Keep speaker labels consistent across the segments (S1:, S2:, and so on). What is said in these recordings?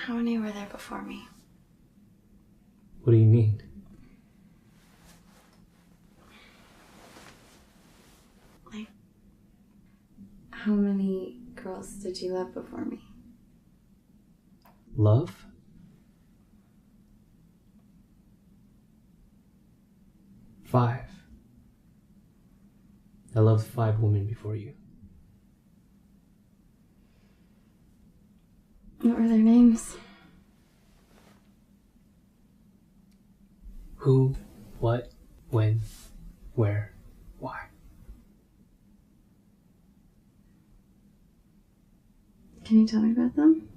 S1: How many were there before me?
S2: What do you mean?
S1: Like, how many girls did you love before me?
S2: Love? Five. I loved 5 women before you.
S1: What were their names?
S2: Who, what, when, where, why.
S1: Can you tell me about them?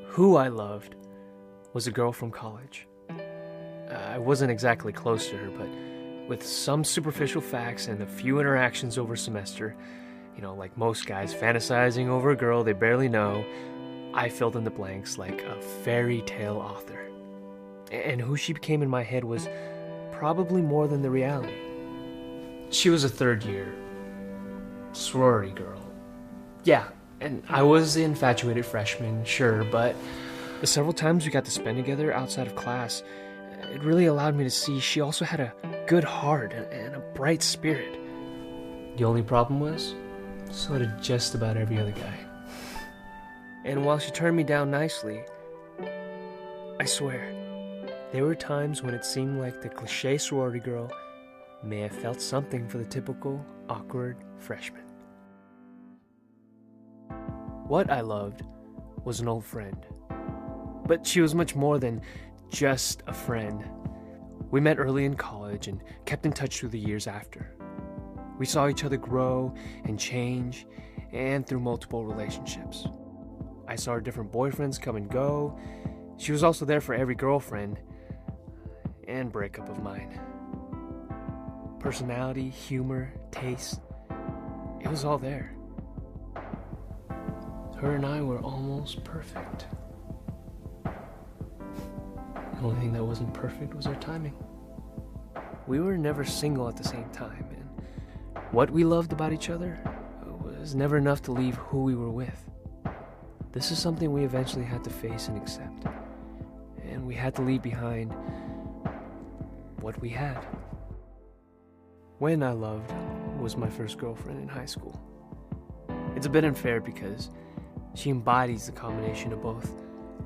S2: Who I loved was a girl from college. I wasn't exactly close to her, but with some superficial facts and a few interactions over a semester, like most guys fantasizing over a girl they barely know, I filled in the blanks like a fairy tale author. And who she became in my head was probably more than the reality. She was a third-year sorority girl. Yeah, and I was the infatuated freshman, sure, but the several times we got to spend together outside of class, it really allowed me to see she also had a good heart and a bright spirit. The only problem was, so did just about every other guy. And while she turned me down nicely, I swear, there were times when it seemed like the cliché sorority girl may have felt something for the typical awkward freshman. What I loved was an old friend. But she was much more than just a friend. We met early in college and kept in touch through the years after. We saw each other grow and change, and through multiple relationships. I saw her different boyfriends come and go. She was also there for every girlfriend and breakup of mine. Personality, humor, taste, it was all there. Her and I were almost perfect. The only thing that wasn't perfect was our timing. We were never single at the same time, and what we loved about each other was never enough to leave who we were with. This is something we eventually had to face and accept, and we had to leave behind what we had. When I loved was my first girlfriend in high school. It's a bit unfair because she embodies the combination of both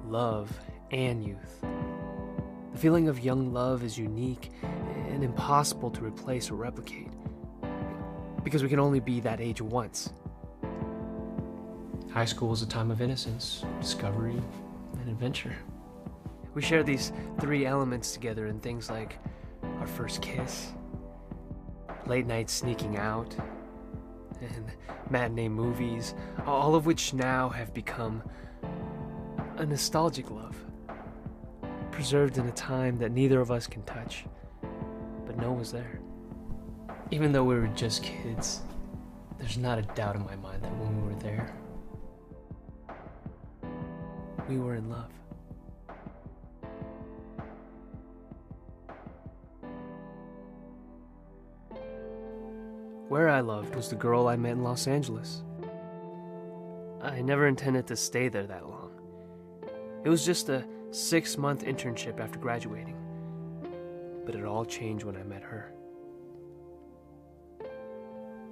S2: love and youth. The feeling of young love is unique and impossible to replace or replicate, because we can only be that age once. High school is a time of innocence, discovery, and adventure. We share these 3 elements together in things like our first kiss, late night sneaking out, and matinee movies, all of which now have become a nostalgic love, preserved in a time that neither of us can touch, but know was there. Even though we were just kids, there's not a doubt in my mind that when we were there, we were in love. Where I loved was the girl I met in Los Angeles. I never intended to stay there that long. It was just a 6-month internship after graduating, but it all changed when I met her.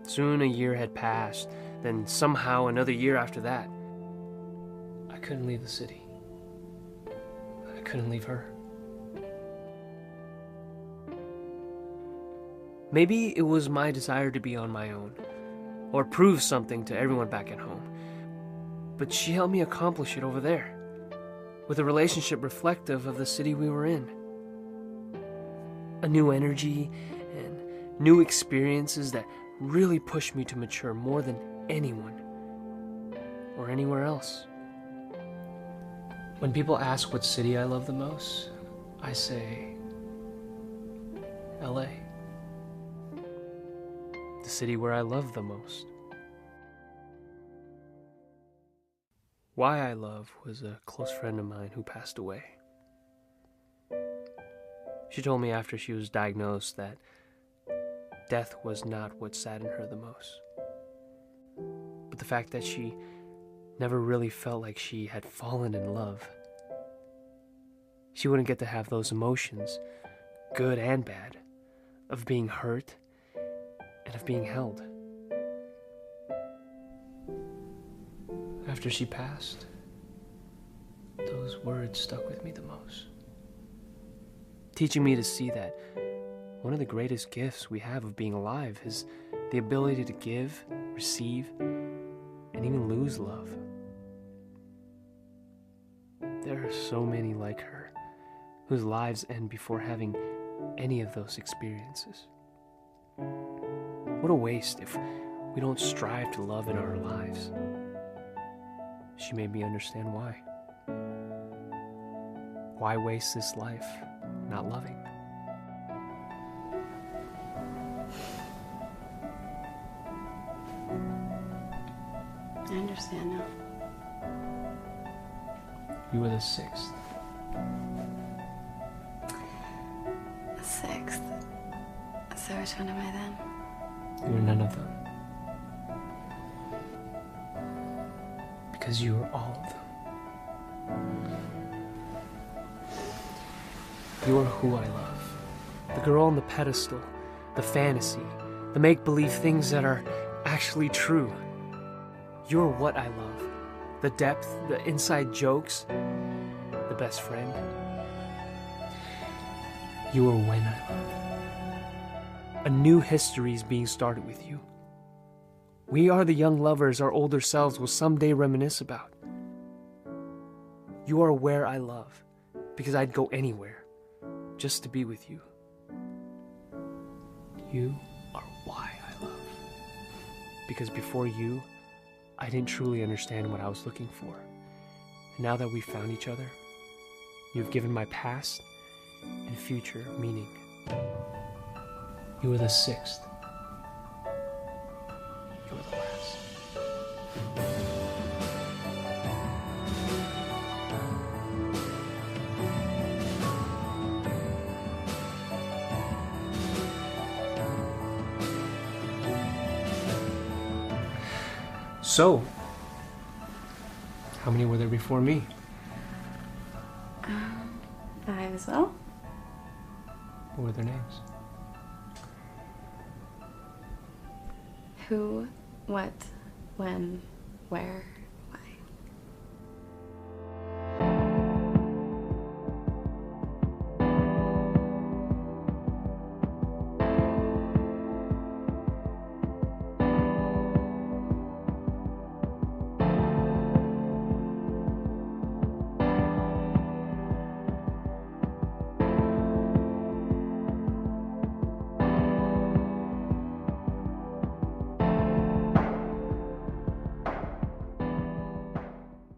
S2: Soon a year had passed, then somehow another year after that. I couldn't leave the city. I couldn't leave her. Maybe it was my desire to be on my own, or prove something to everyone back at home. But she helped me accomplish it over there, with a relationship reflective of the city we were in. A new energy and new experiences that really pushed me to mature more than anyone or anywhere else. When people ask what city I love the most, I say LA. The city where I love the most. Why I Love was a close friend of mine who passed away. She told me after she was diagnosed that death was not what saddened her the most. but the fact that she never really felt like she had fallen in love. She wouldn't get to have those emotions, good and bad, of being hurt and of being held. After she passed, those words stuck with me the most, teaching me to see that one of the greatest gifts we have of being alive is the ability to give, receive, and even lose love. There are so many like her whose lives end before having any of those experiences. What a waste if we don't strive to love in our lives. She made me understand why. Why waste this life not loving?
S1: I understand now.
S2: You were the sixth.
S1: The sixth. So which one am I then?
S2: You were none of them. Because you were all of them. You are who I love. The girl on the pedestal, the fantasy, the make-believe things that are actually true. You're what I love. The depth, the inside jokes, the best friend. You are when I love. A new history is being started with you. We are the young lovers our older selves will someday reminisce about. You are where I love, because I'd go anywhere just to be with you. You are why I love, because before you, I didn't truly understand what I was looking for. And now that we've found each other, you've given my past and future meaning. You were the sixth. You were the last. So, how many were there before me?
S1: 5 as well.
S2: What were their names?
S1: Who, what, when, where.